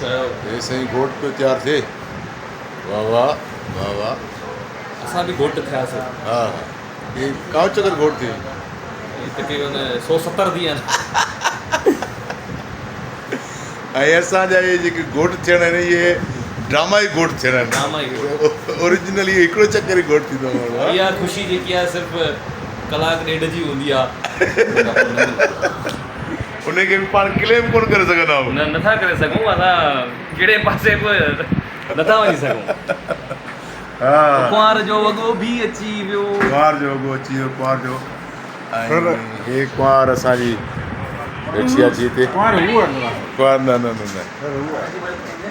हे साईं घोट पियो तयारु थिए वाह वाह वाह वाह असां बि घोट थियासीं हा हे काओ चकर घोट थी तक़रीबन 170 ॾींहं ऐं असांजा इहे जेके घोट थियणा आहिनि इहे ड्रामा ई घोट थियणा ड्रामा ई आहिनि ओरिजिनल इहो हिकिड़ो चकर ई घोट थींदो माण्हू इहा ख़ुशी जेकी आहे सिर्फ़ु कलाक ॾेढ जी हूंदी आहे उनखे बि पाण क्लेम कोन करे सघंदा आहियूं नथा करे सघूं असां कहिड़े पासे बि नथा वञी सघूं हा कुंवार जो वॻो बि अची वियो कुंवार जो वॻो अची वियो कुंवार जो ऐं हे कुंवार असांजी वेठी आहे हिते कुंवार न न न न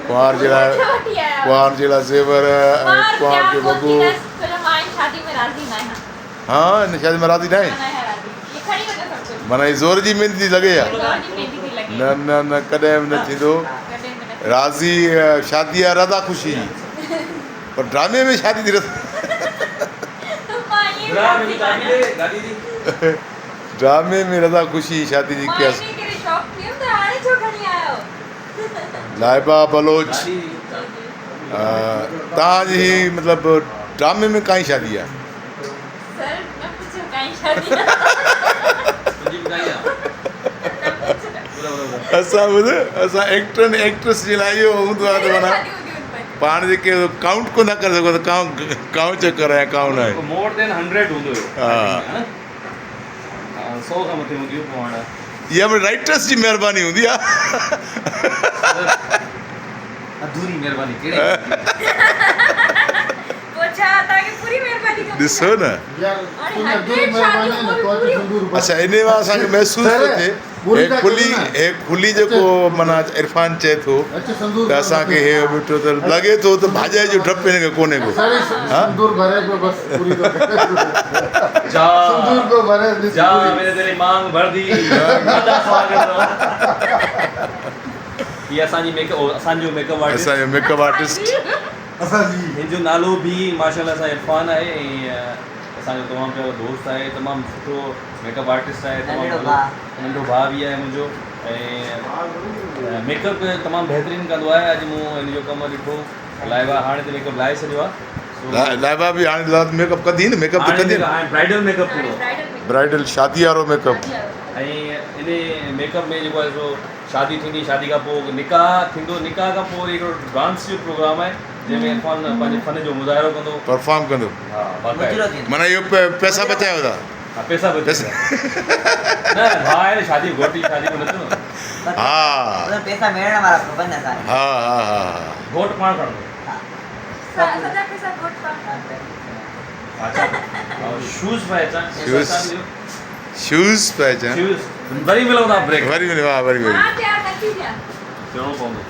कुंवार जे लाइ ज़ेवर ऐं कुंवार जो वॻो हा हिन शादी में राज़ी न आहे माना ही ज़ोर जी मेहंदी थी लॻे आहे न न न कॾहिं बि न थींदो राज़ी शादी आहे रज़ा ख़ुशी पर ड्रामे में शादी थी ड्रामे में रज़ा ख़ुशी शादी जी कयासीं लाइबा बलोच तव्हांजी मतिलबु ड्रामे में काई शादी आहे असां ॿुध असां एक्टरनि एक्ट्रेस जे लाइ इहो हूंदो आहे त माना पाण जेके काउंट कोन था करे सघो त काउं चकर आहे काउं न आहे मोर देन 100 हूंदो हा 100 खां मथे हूंदी हुई पोइ इहा बि राइटर्स जी महिरबानी हूंदी आहे अधूरी महिरबानी कहिड़ी ॾिसो न अच्छा इन मां असांखे महसूसु थो थिए हे खुली जेको माना इरफान चए थो त असांखे हे ॿिठो त लॻे थो त भाॼाई जो डपु हिनखे कोन्हे को असांजो मेकअप आर्टिस्ट हिनजो नालो बि माशाल्लाह सां इरफान आहे ऐं असांजो तमामु प्यारो दोस्त आहे तमामु सुठो मेकअप आर्टिस्ट आहे तमामु नंढो भाउ बि आहे मुंहिंजो ऐं मेकअप तमामु बहितरीनु कंदो आहे अॼु मूं हिनजो कमु ॾिठो लाइबा हाणे त मेकअप लाहे सॼो आहे लाइबा बि हाणे मेकअप कंदी न मेकअप त कंदी ब्राइडल मेकअप पूरो ब्राइडल शादी वारो मेकअप ऐं इन मेकअप में जेको आहे सो शादी थींदी शादी खां पोइ निकाह थींदो निकाह खां पोइ हिकिड़ो डांस जो प्रोग्राम आहे जंहिंमें इरफान पंहिंजे फन जो मुज़ाहिरो कंदो परफॉर्म कंदो माना इहो पैसा बचायो था हा पैसा बचायो न भाउ आहे शादी घोटी शादी में नथो हा पैसा मिलण वारा खपनि असांखे हा हा हा घोट पाण खणंदो शूज़ पाए अचां शूज़ पाए अचां वरी मिलूं था ब्रेक वरी हा वरी थियणो पवंदो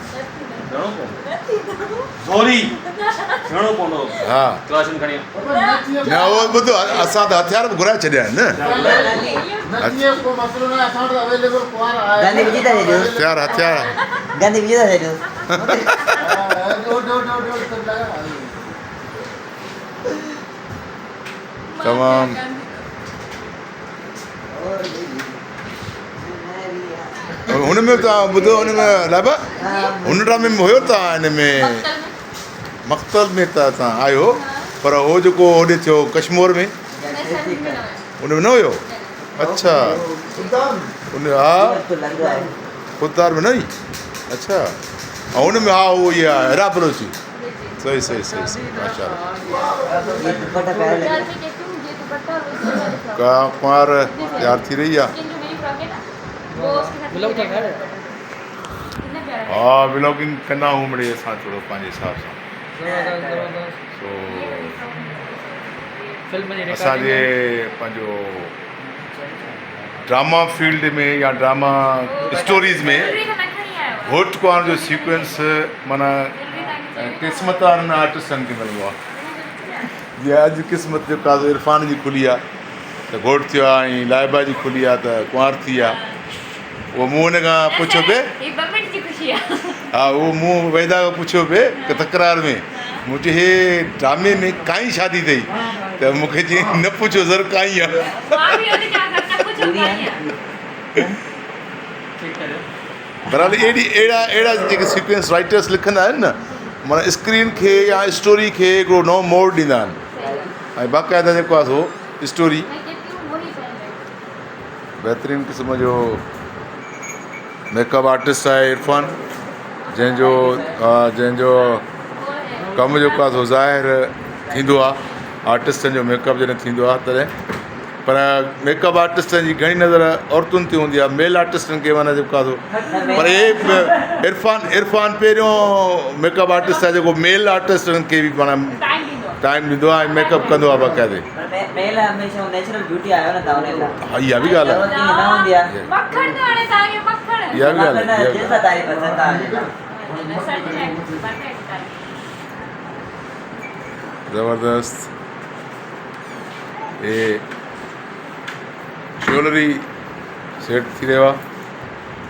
सॉरी थियणो पवंदो हा क्लासन खणी न उहो ॿुधो असां त हथियार बि घुराए छॾिया आहिनि न हथियार हथियार गांधी विझी था छॾियो तमामु हुन में तव्हां ॿुधो हुन में लाइबा हुन ड्रामे में हुयो तव्हां हिन में मक़तल में त तव्हां आयो पर उहो जेको होॾे थियो कश्मीर में हुन में न हुयो अच्छा हुन हा खुदार में न हुई अच्छा ऐं हुन में हा उहो इहा हेरा बलोची सही सही सही सही माशा का कुंवार तयारु थी रही आहे हा व्लॉगिंग कंदा आहियूं मिड़ई असां थोरो पंहिंजे हिसाब सां असांजे पंहिंजो ड्रामा फील्ड में या ड्रामा स्टोरीज़ में घोट कुंवार जो सीक्वेंस माना क़िस्मत वारनि आर्टिस्टनि खे मिलंदो आहे जीअं अॼु क़िस्मत जो काज़ो इरफान जी खुली आहे त घोट थियो आहे ऐं लाइबा जी खुली आहे त कुंवार थी आहे उहो मूं हुन खां पुछियो पिए हा उहो मूं वैदा खां पुछियो पिए की तकरार में मूं चयो हे ड्रामे में काई शादी अथई त मूंखे चई न पुछो ज़र काई आहे बहरहाल अहिड़ा जेके सीक्वेंस राइटर्स लिखंदा आहिनि न माना स्क्रीन खे या स्टोरी खे हिकिड़ो नओं मोड़ ॾींदा आहिनि ऐं बाक़ाइदा जेको आहे सो स्टोरी बहितरीनु क़िस्म जो मेकअप आर्टिस्ट आहे इरफान जंहिंजो कमु जेको आहे सो ज़ाहिर थींदो आहे आर्टिस्टनि जो मेकअप जॾहिं थींदो आहे तॾहिं पर मेकअप आर्टिस्टनि जी घणी नज़र औरतुनि ते हूंदी आहे मेल आर्टिस्टनि खे माना जेको आहे सो पर हे इरफान पहिरियों मेकअप आर्टिस्ट आहे जेको मेल आर्टिस्टनि खे बि माना टाइम ॾींदो आहे ऐं मेकअप कंदो आहे बाक़ाइदे मेल हमेशह नेचुरल ब्यूटी आयो न त हुन लाइ हा इहा बि ॻाल्हि आहे न हूंदी आहे मक्खण तो हाणे तव्हांखे मक्खण इहा बि ॻाल्हि आहे दिलि सां तारीफ़ पसंदि आहे ज़बरदस्त हे ज्वेलरी सेट थी रहियो आहे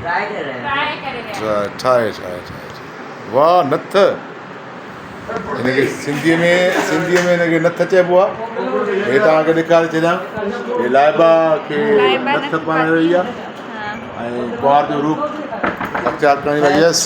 ट्राई करे रहे ठाहे वाह नथ हिनखे सिंधीअ में हिनखे नथ चइबो आहे हे तव्हांखे ॾेखारे छॾियां हे लाइबा खे नथ पाराए रही आहे ऐं कुंवार जो रूप अख़्तियार करण लाइ यस